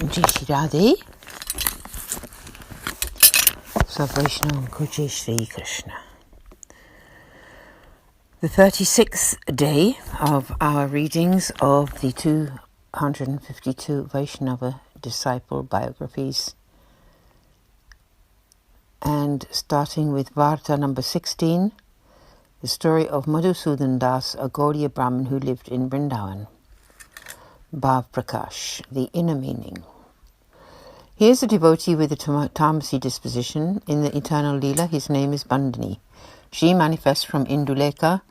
Jai Radhe. So Vaishnav Kuche Shri Krishna. The 36th day of our readings of the 252 Vaishnava disciple biographies, and starting with Varta number 16, the story of Madhusudhan Das, a Gaudiya Brahmin who lived in Vrindavan. Bhav Prakash, the inner meaning. He is a devotee with a tamasi disposition. In the eternal Leela, his name is Bandhani. She manifests from Induleka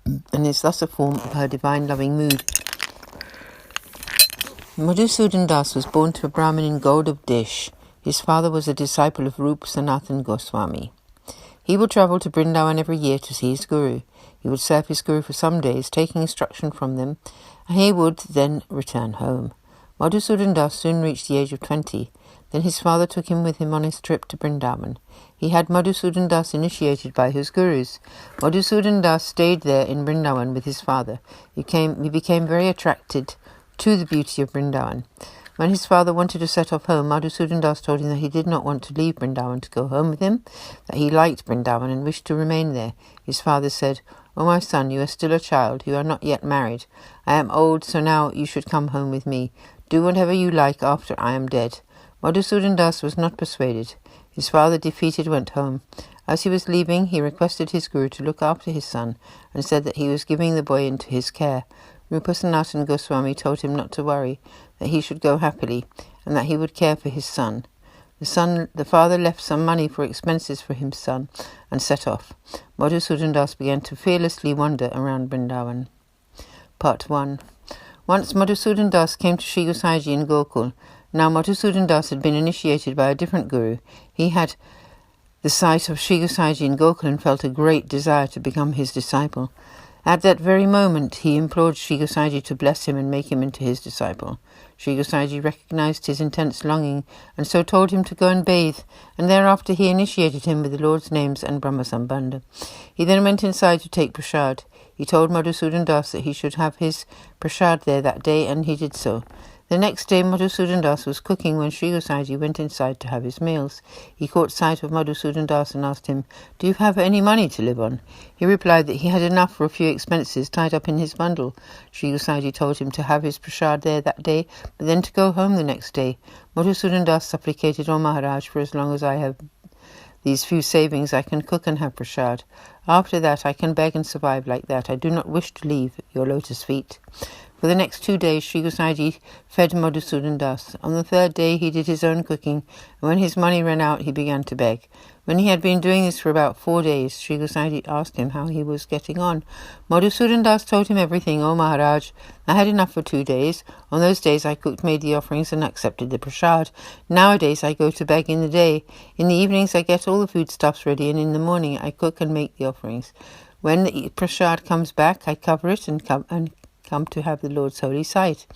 and is thus a form of her divine loving mood. Madhusudhan Das was born to a Brahmin in Gaudiya Desh. His father was a disciple of Rupa Sanatana Goswami. He would travel to Vrindavan every year to see his guru. He would serve his guru for some days, taking instruction from them, and he would then return home. Madhusudhan Das soon reached the age of 20. Then his father took him with him on his trip to Vrindavan. He had Madhusudhan Das initiated by his gurus. Madhusudhan Das stayed there in Vrindavan with his father. He became very attracted to the beauty of Vrindavan. When his father wanted to set off home, Madhusudhan Das told him that he did not want to leave Vrindavan to go home with him, that he liked Vrindavan and wished to remain there. His father said, "O my son, you are still a child, you are not yet married. I am old, so now you should come home with me. Do whatever you like after I am dead." Madhusudhan Das was not persuaded. His father, defeated, went home. As he was leaving, he requested his guru to look after his son and said that he was giving the boy into his care. Rupa Sanatana Goswami told him not to worry, that he should go happily, and that he would care for his son. The father left some money for expenses for his son and set off. Madhusudhan Das began to fearlessly wander around Vrindavan. Part 1. Once Madhusudhan Das came to Sri Gosaiji in Gokul. Now Madhusudhan Das had been initiated by a different guru. He had the sight of Sri Gosaiji in Gokul and felt a great desire to become his disciple. At that very moment, he implored Sri Gosaiji to bless him and make him into his disciple. Sri Gosaiji recognized his intense longing and so told him to go and bathe, and thereafter he initiated him with the Lord's names and Brahma Sambandha. He then went inside to take prasad. He told Madhusudhan Das that he should have his prasad there that day, and he did so. The next day, Madhusudhan Das was cooking when Sri Gosaiji went inside to have his meals. He caught sight of Madhusudhan Das and asked him, "Do you have any money to live on?" He replied that he had enough for a few expenses tied up in his bundle. Sri Gosaiji told him to have his prasad there that day, but then to go home the next day. Madhusudhan Das supplicated, "O Maharaj, for as long as I have these few savings, I can cook and have prasad. After that, I can beg and survive like that. I do not wish to leave your lotus feet." For the next 2 days, Sri Gosaiji fed Madhusudhan Das. On the third day, he did his own cooking, and when his money ran out, he began to beg. When he had been doing this for about 4 days, Sri Gosaiji asked him how he was getting on. Madhusudhan Das told him everything. "O Maharaj, I had enough for 2 days. On those days, I cooked, made the offerings, and accepted the prasad. Nowadays, I go to beg in the day. In the evenings, I get all the foodstuffs ready, and in the morning, I cook and make the offerings. When the prasad comes back, I cover it and come to have the Lord's holy sight.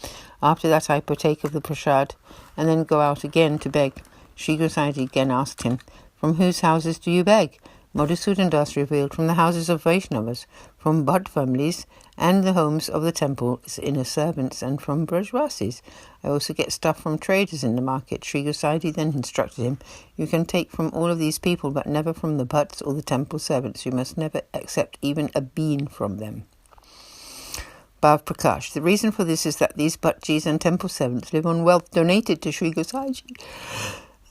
After that, I partake of the prasad and then go out again to beg." Sri Gosaiji again asked him, "From whose houses do you beg?" Madhusudhan Das revealed, "From the houses of Vaishnavas, from Bhatt families, and the homes of the temple's inner servants, and from Brajvasis. I also get stuff from traders in the market." Sri Gosaiji then instructed him, "You can take from all of these people, but never from the Bhatts or the temple servants. You must never accept even a bean from them." Bhav Prakash. The reason for this is that these Bhatjis and temple servants live on wealth donated to Sri Gosaiji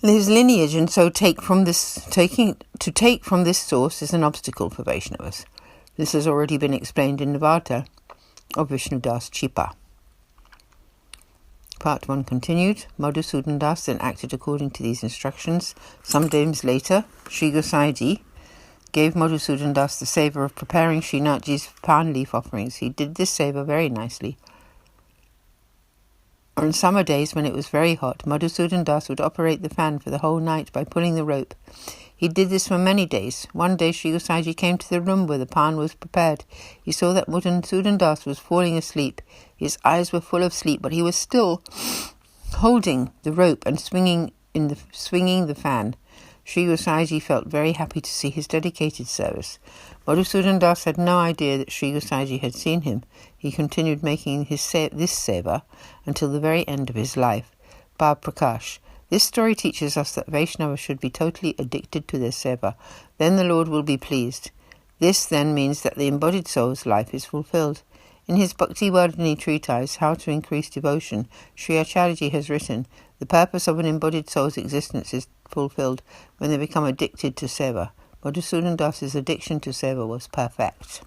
and his lineage, and so taking from this source is an obstacle for Vaishnavas. This has already been explained in the Varta of Vishnu Das Chipa. Part 1 continued. Madhusudhan Das then acted according to these instructions. Some days later, Sri Gosaiji gave Madhusudhan Das the seva of preparing Srinathji's palm leaf offerings. He did this seva very nicely. On summer days when it was very hot, Madhusudhan Das would operate the fan for the whole night by pulling the rope. He did this for many days. One day Sri Gosaiji came to the room where the pan was prepared. He saw that Madhusudhan Das was falling asleep. His eyes were full of sleep, but he was still holding the rope and swinging the fan. Sri Gosaiji felt very happy to see his dedicated service. Madhusudhan Das had no idea that Sri Gosaiji had seen him. He continued making this seva until the very end of his life. Bhav Prakash. This story teaches us that Vaishnavas should be totally addicted to their seva. Then the Lord will be pleased. This then means that the embodied soul's life is fulfilled. In his Bhakti Vardhani treatise, How to Increase Devotion, Sri Acharyaji has written, the purpose of an embodied soul's existence is fulfilled when they become addicted to seva. Madhusudhan Das's addiction to seva was perfect.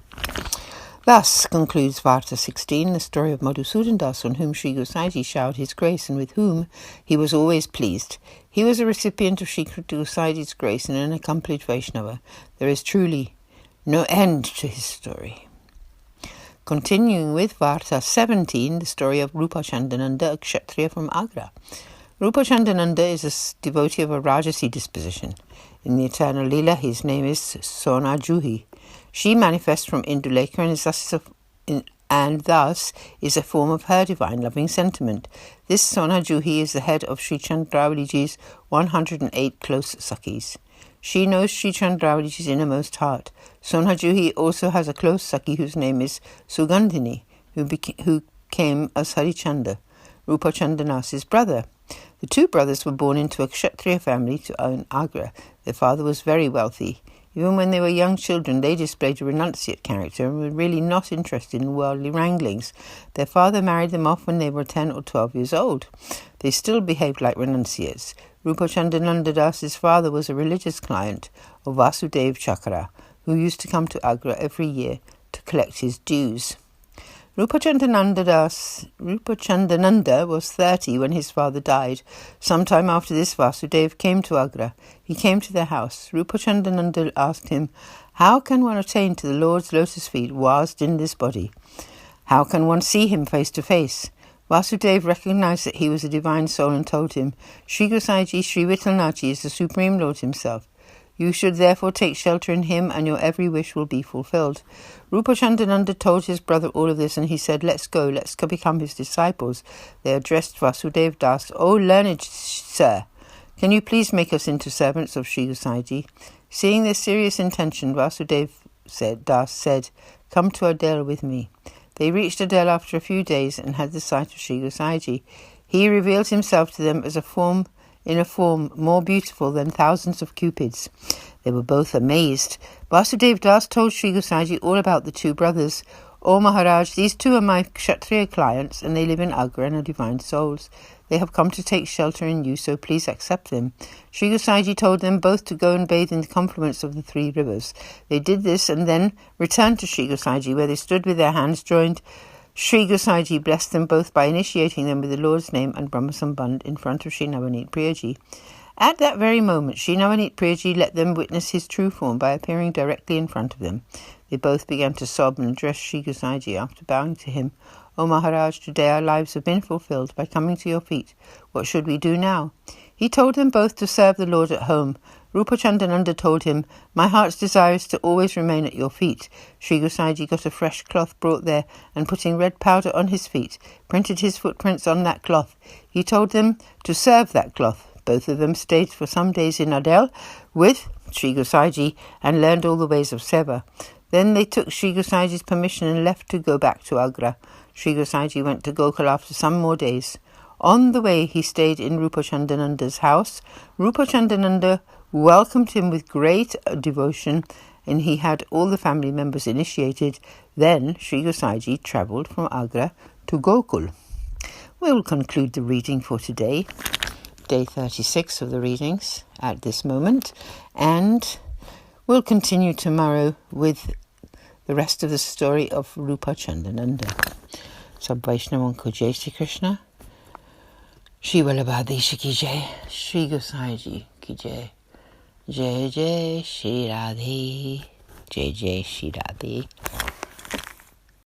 Thus concludes Varta 16, the story of Madhusudhan Das, on whom Sri Gosaiji showered his grace and with whom he was always pleased. He was a recipient of Sri Gosaiji's grace and an accomplished Vaishnava. There is truly no end to his story. Continuing with Varta 17, the story of Rupa Chandananda, a Kshatriya from Agra. Rupa Chandananda is a devotee of a Rajasi disposition. In the eternal Leela, his name is Sona Juhi. She manifests from Indulekha and thus is a form of her divine loving sentiment. This Sona Juhi is the head of Sri Chandravaliji's 108 close Sakhis. She knows Sri Chandravaliji's innermost heart. Sona Juhi also has a close Sakhi whose name is Sugandhini, who came as Harichanda, Rupa Chandanas's brother. The two brothers were born into a Kshatriya family to own Agra. Their father was very wealthy. Even when they were young children, they displayed a renunciate character and were really not interested in worldly wranglings. Their father married them off when they were 10 or 12 years old. They still behaved like renunciates. Rupa Chandananda Das's father was a religious client of Vasudev Chakra, who used to come to Agra every year to collect his dues. Rupa Chandananda was 30 when his father died. Sometime after this, Vasudev came to Agra. He came to their house. Rupa Chandananda asked him, "How can one attain to the Lord's lotus feet whilst in this body? How can one see him face to face?" Vasudev recognized that he was a divine soul and told him, "Sri Gosaiji, Sri Vittalnaji is the Supreme Lord himself. You should therefore take shelter in him and your every wish will be fulfilled." Rupa Chandananda told his brother all of this and he said, let's go become his disciples. They addressed Vasudev Das, "O learned sir, can you please make us into servants of Sri Gosaiji?" Seeing their serious intention, Vasudev Das said, "Come to Adel with me." They reached Adel after a few days and had the sight of Sri Gosaiji. He revealed himself to them as in a form more beautiful than thousands of cupids. They were both amazed. Vasudev Das told Sri Gosaiji all about the two brothers. "O Maharaj, these two are my Kshatriya clients and they live in Agra and are divine souls. They have come to take shelter in you, so please accept them." Sri Gosaiji told them both to go and bathe in the confluence of the 3 rivers. They did this and then returned to Sri Gosaiji, where they stood with their hands joined. Sri Gosaiji blessed them both by initiating them with the Lord's name and Brahma Sambandh in front of Sri Navaneet Priyaji. At that very moment, Sri Navaneet Priyaji let them witness his true form by appearing directly in front of them. They both began to sob and addressed Sri Gosaiji after bowing to him. "O Maharaj, today our lives have been fulfilled by coming to your feet. What should we do now?" He told them both to serve the Lord at home. Rupa Chandananda told him, "My heart's desire is to always remain at your feet." Sri Gosaiji got a fresh cloth brought there and putting red powder on his feet, printed his footprints on that cloth. He told them to serve that cloth. Both of them stayed for some days in Adel with Sri Gosaiji and learned all the ways of Seva. Then they took Sri Gosaiji's permission and left to go back to Agra. Sri Gosaiji went to Gokul after some more days. On the way, he stayed in Rupa Chandananda's house. Rupa Chandananda welcomed him with great devotion, and he had all the family members initiated. Then Sri Gosaiji travelled from Agra to Gokul. We'll conclude the reading for today, day 36 of the readings at this moment, and we'll continue tomorrow with the rest of the story of Rupa Chandananda. Sab Vaishnav ko Jai Shri Krishna, Shri Vallabhadesh ki Jai, Shri Gosaiji ki Jai, Jai Jai Shri Radhe, Jai Jai Shri Radhe.